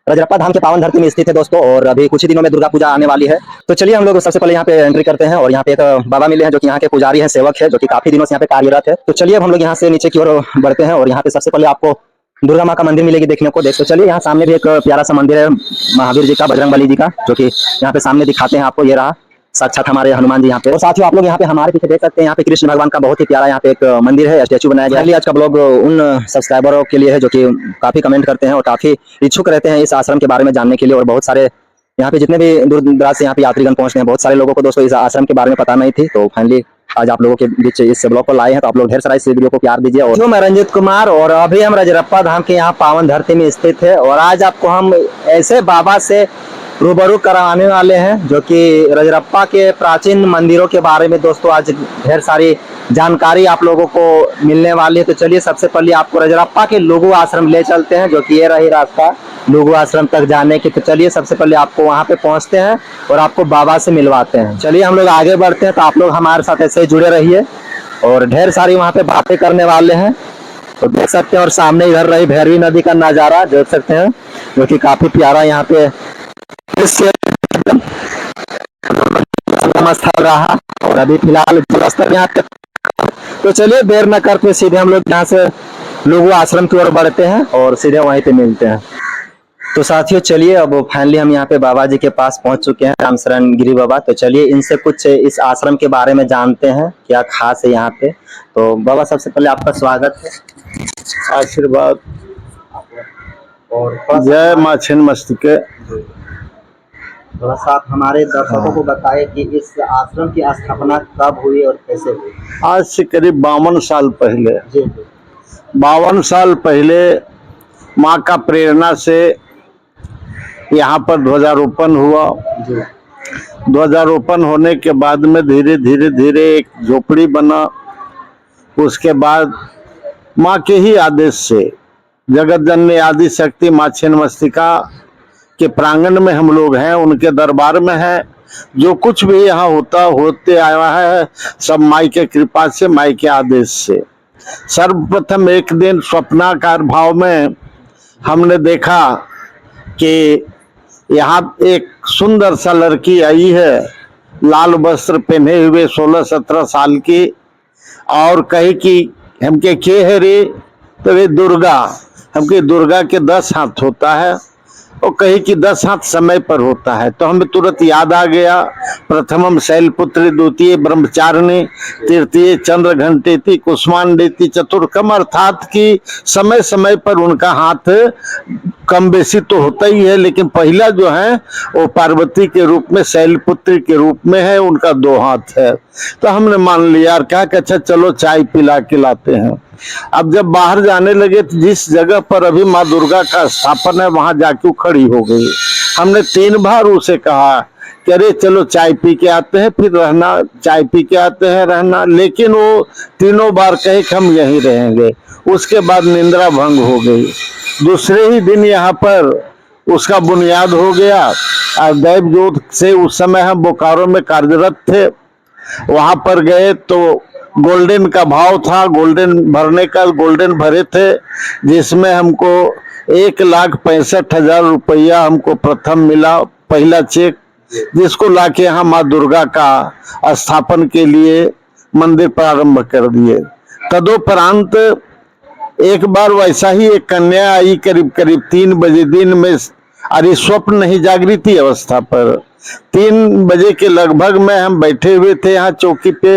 रजरप्पा धाम के पावन धरती में स्थित है दोस्तों। और अभी कुछ ही दिनों में दुर्गा पूजा आने वाली है। तो चलिए हम लोग सबसे पहले यहाँ पे एंट्री करते हैं। और यहाँ पे एक बाबा मिले हैं जो कि यहाँ के पुजारी हैं, सेवक है, जो कि काफी दिनों से यहाँ पे कार्यरत है। तो चलिए अब हम लोग यहाँ से नीचे की ओर बढ़ते हैं। और यहाँ पे सबसे पहले आपको दुर्गा माँ का मंदिर मिलेगी देखने को। देख तो चलिए यहाँ सामने भी एक प्यारा सा मंदिर है महावीर जी का, बजरंगबली जी का, जो कि यहाँ पे सामने दिखाते हैं आपको। ये रहा साक्षात हमारे हनुमान जी यहाँ पे। और साथियों आप लोग यहाँ पे हमारे पीछे देख सकते हैं, यहाँ पे कृष्ण भगवान का बहुत ही प्यारा यहाँ पे एक मंदिर है, स्टैचू बनाया गया है। आज का ब्लॉग उन सब्सक्राइबरों के लिए है जो कि काफी कमेंट करते हैं और काफी इच्छुक रहते हैं इस आश्रम के बारे में जानने के लिए। और बहुत सारे यहाँ पे जितने भी दूर दराज से यहाँ पे यात्रीगण पहुंचते हैं, बहुत सारे लोगों को दोस्तों इस आश्रम के बारे में पता नहीं थी। तो फाइनली आज आप लोगों के बीच इस ब्लॉग को लाए हैं। तो आप लोग ढेर सारा इस वीडियो को प्यार दीजिए। और मैं रंजित कुमार, और अभी हम रजरप्पा धाम के यहाँ पावन धरती में स्थित है। और आज आपको हम ऐसे बाबा से रूबरू कराने वाले हैं जो कि रजरप्पा के प्राचीन मंदिरों के बारे में दोस्तों आज ढेर सारी जानकारी आप लोगों को मिलने वाली है। तो चलिए सबसे पहले आपको रजरप्पा के लुगु आश्रम ले चलते हैं, जो कि ये रही रास्ता लुगु आश्रम तक जाने की। तो चलिए सबसे पहले आपको वहां पे पहुंचते हैं और आपको बाबा से मिलवाते हैं। चलिए हम लोग आगे बढ़ते हैं। तो आप लोग हमारे साथ ऐसे ही जुड़े रहिए और ढेर सारी वहां पे बातें करने वाले हैं। तो देख सकते हैं, और सामने इधर रही भैरवी नदी का नजारा देख सकते हैं, जो कि काफी प्यारा यहाँ पे स्थल रहा। और अभी फिलहाल जलस्तर यहाँ पे। तो चलिए देर न करते सीधे हम लोग यहाँ से लुगु आश्रम की ओर बढ़ते हैं और सीधे वहीं पे मिलते हैं। तो साथियों चलिए अब फाइनली हम यहाँ पे बाबा जी के पास पहुंच चुके हैं, राम शरण गिरी बाबा। तो चलिए इनसे कुछ इस आश्रम के बारे में जानते हैं, क्या खास है यहाँ पे। तो बाबा सबसे पहले आपका स्वागत है, आशीर्वाद और जय माँ छिन्नमस्तिके। थोड़ा सा आप हमारे दर्शकों को बताएं कि इस आश्रम की स्थापना कब हुई और कैसे हुई। आज से करीब 52 साल पहले, जी 52 साल पहले माँ का प्रेरणा से यहाँ पर ध्वजारोपण हुआ। जी ध्वजारोपण होने के बाद में धीरे धीरे धीरे एक झोपड़ी बना। उसके बाद माँ के ही आदेश से जगत जननी आदि शक्ति माँ छिन्नमस्तिका के प्रांगण में हम लोग हैं, उनके दरबार में हैं। जो कुछ भी यहाँ होते आया है सब माई के कृपा से, माई के आदेश से। सर्वप्रथम एक दिन स्वप्नाकार भाव में हमने देखा कि यहाँ एक सुंदर सा लड़की आई है, लाल वस्त्र पहने हुए, 16-17 साल की। और कही कि हमके के है रे, तो वे दुर्गा। हमके दुर्गा के 10 हाथ होता है, और कही कि 10 हाथ समय पर होता है। तो हमें तुरंत याद आ गया, प्रथमम शैलपुत्री, द्वितीय ब्रह्मचारिणी, तृतीय चंद्र घंटेति, कुष्मांडेति, चतुर्थम, अर्थात कि समय समय पर उनका हाथ कम बेसी तो होता ही है, लेकिन पहला जो है वो पार्वती के रूप में, शैलपुत्री के रूप में है, उनका 2 हाथ है। तो हमने मान लिया और कहा कि अच्छा चलो चाय पिला के लाते हैं। अब जब बाहर जाने लगे तो जिस जगह पर अभी माँ दुर्गा का स्थापन है वहां जाके खड़ी हो गई। हमने 3 बार उसे कहा कि अरे चलो चाय पी के आते हैं, फिर रहना, चाय पी के आते हैं रहना, लेकिन वो तीनों बार कहे कि हम यहीं रहेंगे। उसके बाद निंद्रा भंग हो गई। दूसरे ही दिन यहाँ पर उसका बुनियाद हो गया। और दैव जोत से उस समय हम बोकारो में कार्यरत थे, वहां पर गए तो गोल्डन का भाव था, गोल्डन भरने का, गोल्डन भरे थे, जिसमें हमको 1,65,000 रुपया हमको प्रथम मिला, पहला चेक, जिसको लाके यहाँ माँ दुर्गा का स्थापन के लिए मंदिर प्रारंभ कर दिए। तदोपरांत एक बार वैसा ही एक कन्या आई, करीब करीब 3 बजे दिन में, अरे स्वप्न नहीं, जागृति अवस्था पर 3 बजे के लगभग में हम बैठे हुए थे यहाँ चौकी पे।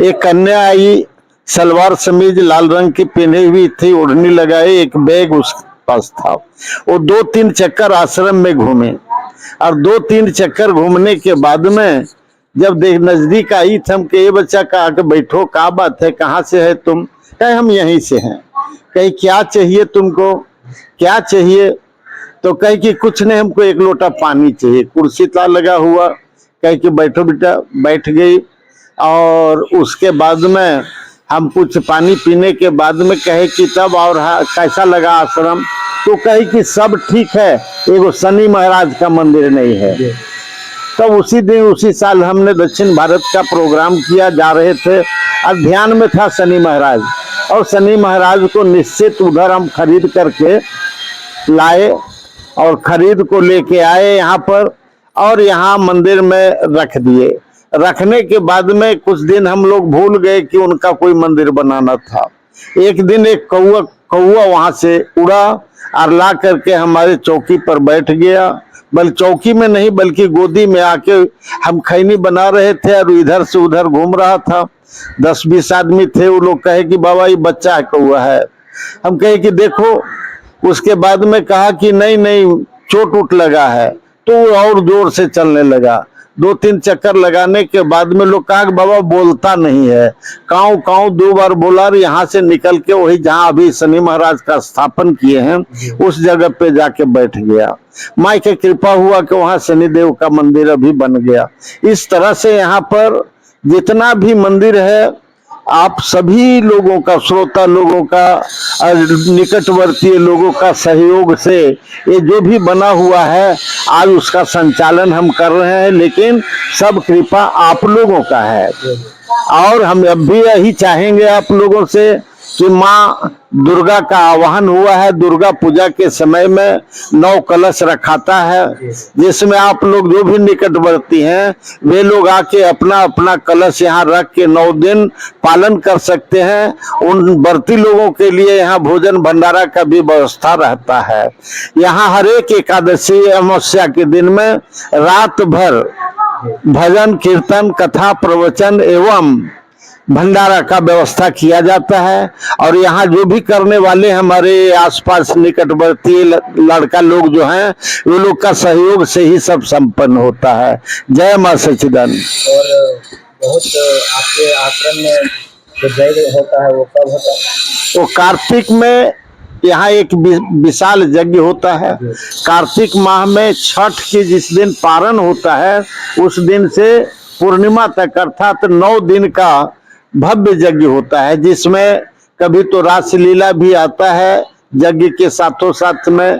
एक कन्या आई, सलवार समीज लाल रंग की पहनी हुई थी, ओढ़नी लगाए, एक बैग उसके पास था। वो 2-3 चक्कर आश्रम में घूमे, और 2-3 चक्कर घूमने के बाद में जब नजदीक आई थम के ये बच्चा कहा कि बैठो, क्या बात है, कहाँ से है तुम? कहे हम यहीं से हैं। कहे क्या चाहिए तुमको, क्या चाहिए? तो कहे कि कुछ नहीं, हमको 1 लोटा पानी चाहिए। कुर्सी ता लगा हुआ, कहे कि बैठो बेटा, बैठ गई। और उसके बाद में हम कुछ पानी पीने के बाद में कहे कि तब और कैसा लगा आश्रम? तो कहे कि सब ठीक है, एगो शनि महाराज का मंदिर नहीं है। तब उसी दिन उसी साल हमने दक्षिण भारत का प्रोग्राम किया, जा रहे थे और ध्यान में था शनि महाराज, और शनि महाराज को निश्चित उधर हम खरीद करके लाए और खरीद को लेके आए यहाँ पर और यहाँ मंदिर में रख दिए। रखने के बाद में कुछ दिन हम लोग भूल गए कि उनका कोई मंदिर बनाना था। एक दिन एक कौवा वहां से उड़ा और ला करके हमारे चौकी पर बैठ गया। बल चौकी में नहीं बल्कि गोदी में आके, हम खैनी बना रहे थे और इधर से उधर घूम रहा था। 10-20 आदमी थे। वो लोग कहे कि बाबा ये बच्चा है, कौवा है। हम कहे कि देखो। उसके बाद में कहा कि नहीं नहीं चोट उठ लगा है, तो वो और जोर से चलने लगा। 2-3 चक्कर लगाने के बाद में लोग कहा कि बाबा बोलता नहीं है। काऊ काऊ 2 बार बोला और यहाँ से निकल के वही जहाँ अभी शनि महाराज का स्थापन किए हैं उस जगह पे जाके बैठ गया। माई की कृपा हुआ कि वहाँ शनिदेव का मंदिर अभी बन गया। इस तरह से यहाँ पर जितना भी मंदिर है, आप सभी लोगों का, श्रोता लोगों का, निकटवर्ती लोगों का सहयोग से ये जो भी बना हुआ है आज उसका संचालन हम कर रहे हैं, लेकिन सब कृपा आप लोगों का है। और हम अब भी यही चाहेंगे आप लोगों से कि माँ दुर्गा का आवाहन हुआ है। दुर्गा पूजा के समय में 9 कलश रखाता है, जिसमें आप लोग जो भी निकटवर्ती हैं वे लोग आके अपना अपना कलश यहाँ रख के 9 दिन पालन कर सकते हैं। उन व्रती लोगों के लिए यहाँ भोजन भंडारा का भी व्यवस्था रहता है। यहाँ हर एक एकादशी अमावस्या के दिन में रात भर भजन कीर्तन कथा प्रवचन एवं भंडारा का व्यवस्था किया जाता है। और यहाँ जो भी करने वाले हमारे आसपास निकटवर्ती लड़का लोग जो हैं वो लोग का सहयोग से ही सब संपन्न होता है। जय मां सच्चिदानंद। और बहुत आपके आश्रम में जो यज्ञ होता है वो कब होता है? वो कार्तिक में यहाँ एक विशाल यज्ञ होता है। कार्तिक माह में छठ के जिस दिन पारण होता है उस दिन से पूर्णिमा तक अर्थात 9 दिन का भव्य यज्ञ होता है, जिसमें कभी तो रासलीला भी आता है। यज्ञ के साथों साथ में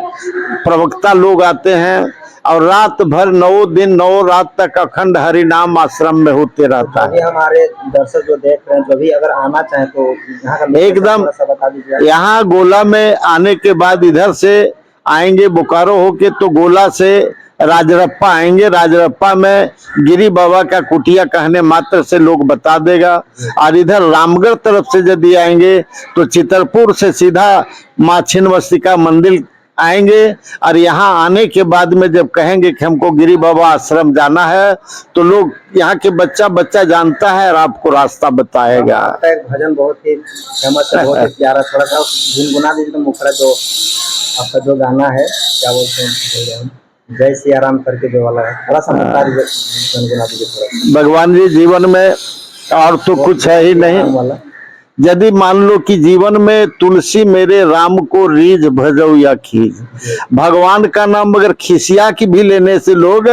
प्रवक्ता लोग आते हैं और रात भर 9 दिन 9 रात तक अखंड हरि नाम आश्रम में होते रहता है। हमारे दर्शक जो देख रहे हैं, जो भी अगर आना चाहे तो यहाँ का एकदम बता दीजिए। यहाँ गोला में आने के बाद इधर से आएंगे बोकारो होके तो गोला से राजरप्पा आएंगे। राजरप्पा में गिरी बाबा का कुटिया कहने मात्र से लोग बता देगा। और इधर रामगढ़ तरफ से यदि आएंगे तो चितरपुर से सीधा माँ छिन्नमस्तिका मंदिर आएंगे। और यहाँ आने के बाद में जब कहेंगे कि हमको गिरी बाबा आश्रम जाना है तो लोग यहाँ के बच्चा जानता है और आपको रास्ता बताएगा। एक भजन बहुत ही फेमस है, बहुत ही प्यारा, थोड़ा सा गुनगुना दीजिए तो मुखड़ा जो आपका जो गाना है क्या बोलते हैं, जय सिया राम करके जो वाला है, थोड़ा सा गुनगुना दीजिए थोड़ा। भगवान जी जीवन में और तो कुछ है ही नहीं। यदि मान लो कि जीवन में तुलसी मेरे राम को रीझ भजो या खीज, भगवान का नाम अगर खिसिया की भी लेने से लोग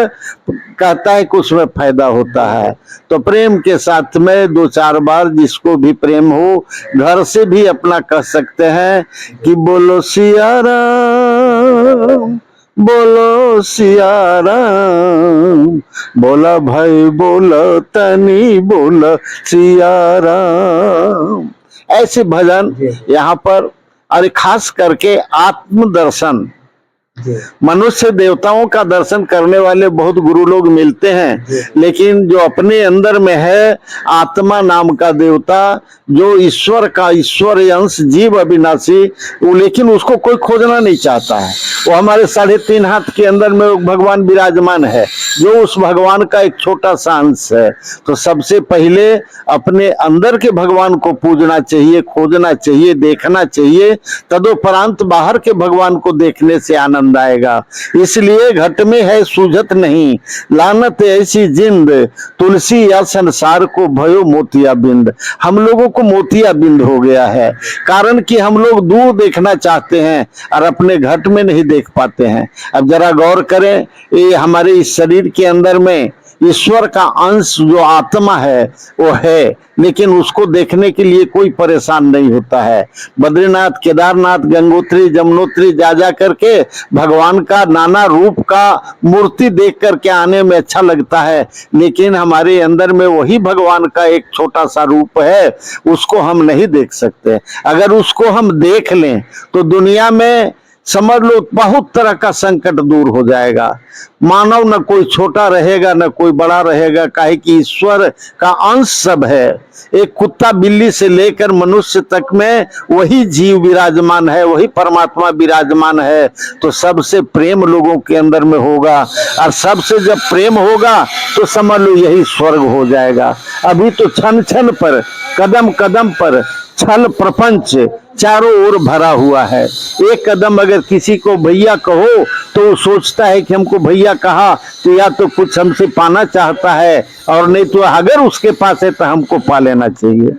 कहता है कि उसमें फायदा होता है। तो प्रेम के साथ में 2-4 बार जिसको भी प्रेम हो घर से भी अपना कह सकते हैं कि बोलो सिया राम, बोलो सिया राम, बोला भाई बोला तनी बोला सिया राम। ऐसे भजन यहाँ पर, और खास करके आत्म दर्शन, मनुष्य देवताओं का दर्शन करने वाले बहुत गुरु लोग मिलते हैं, लेकिन जो अपने अंदर में है आत्मा नाम का देवता, जो ईश्वर का ईश्वर अंश जीव अविनाशी, वो लेकिन उसको कोई खोजना नहीं चाहता है। वो हमारे 3.5 हाथ के अंदर में भगवान विराजमान है, जो उस भगवान का एक छोटा सा अंश है। तो सबसे पहले अपने अंदर के भगवान को पूजना चाहिए, खोजना चाहिए, देखना चाहिए, तदोपरांत बाहर के भगवान को देखने से आनंद आएगा। इसलिए घट में है सूझत नहीं, लानत ऐसी जिंद, तुलसी या संसार को भयो मोतिया बिंद। हम लोगों को मोतिया बिंद हो गया है, कारण कि हम लोग दूर देखना चाहते हैं और अपने घट में नहीं देख पाते हैं। अब जरा गौर करें, ये हमारे इस शरीर के अंदर में ईश्वर का अंश जो आत्मा है वो है, लेकिन उसको देखने के लिए कोई परेशान नहीं होता है। बद्रीनाथ, केदारनाथ, गंगोत्री, जमुनोत्री जा करके भगवान का नाना रूप का मूर्ति देख करके आने में अच्छा लगता है, लेकिन हमारे अंदर में वही भगवान का एक छोटा सा रूप है, उसको हम नहीं देख सकते। अगर उसको हम देख लें तो दुनिया में समझ लो बहुत तरह का संकट दूर हो जाएगा। मानव न कोई छोटा रहेगा न कोई बड़ा रहेगा, काहे कि ईश्वर का अंश सब है। एक कुत्ता बिल्ली से लेकर मनुष्य तक में वही जीव विराजमान है, वही परमात्मा विराजमान है। तो सबसे प्रेम लोगों के अंदर में होगा, और सबसे जब प्रेम होगा तो समझ लो यही स्वर्ग हो जाएगा। अभी तो क्षण क्षण पर, कदम कदम पर छल प्रपंच चारों ओर भरा हुआ है। एक कदम अगर किसी को भैया कहो तो वो सोचता है कि हमको भैया कहा तो या तो कुछ हमसे पाना चाहता है, और नहीं तो अगर उसके पास है तो हमको पा लेना चाहिए।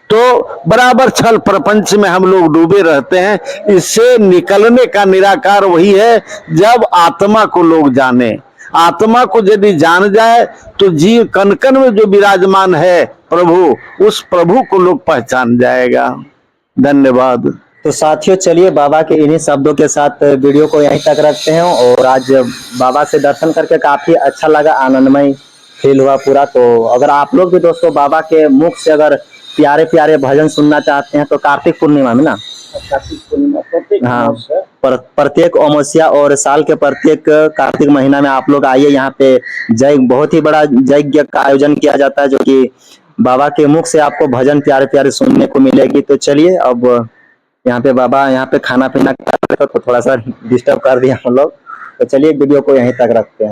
तो बराबर छल प्रपंच में हम लोग डूबे रहते हैं। इससे निकलने का निराकार वही है जब आत्मा को लोग जाने। आत्मा को यदि जान जाए तो जीव कण कण में जो विराजमान है प्रभु, उस प्रभु को लोग पहचान जाएगा। धन्यवाद। तो साथियों चलिए बाबा के इन्हीं शब्दों के साथ वीडियो को यहीं तक रखते हैं। और आज बाबा से दर्शन करके काफी अच्छा लगा, आनंदमय फील हुआ पूरा। तो अगर आप लोग भी दोस्तों बाबा के मुख से अगर प्यारे प्यारे भजन सुनना चाहते हैं तो कार्तिक पूर्णिमा में ना, हाँ, प्रत्येक अमावस्या और साल के प्रत्येक कार्तिक महीना में आप लोग आइए। यहाँ पे बहुत ही बड़ा यज्ञ का आयोजन किया जाता है, जो कि बाबा के मुख से आपको भजन प्यारे प्यारे सुनने को मिलेगी। तो चलिए अब यहाँ पे बाबा यहाँ पे खाना पीना कर रहे थे तो थोड़ा सा डिस्टर्ब कर दिया हम लोग। तो चलिए वीडियो को यहीं तक रखते हैं।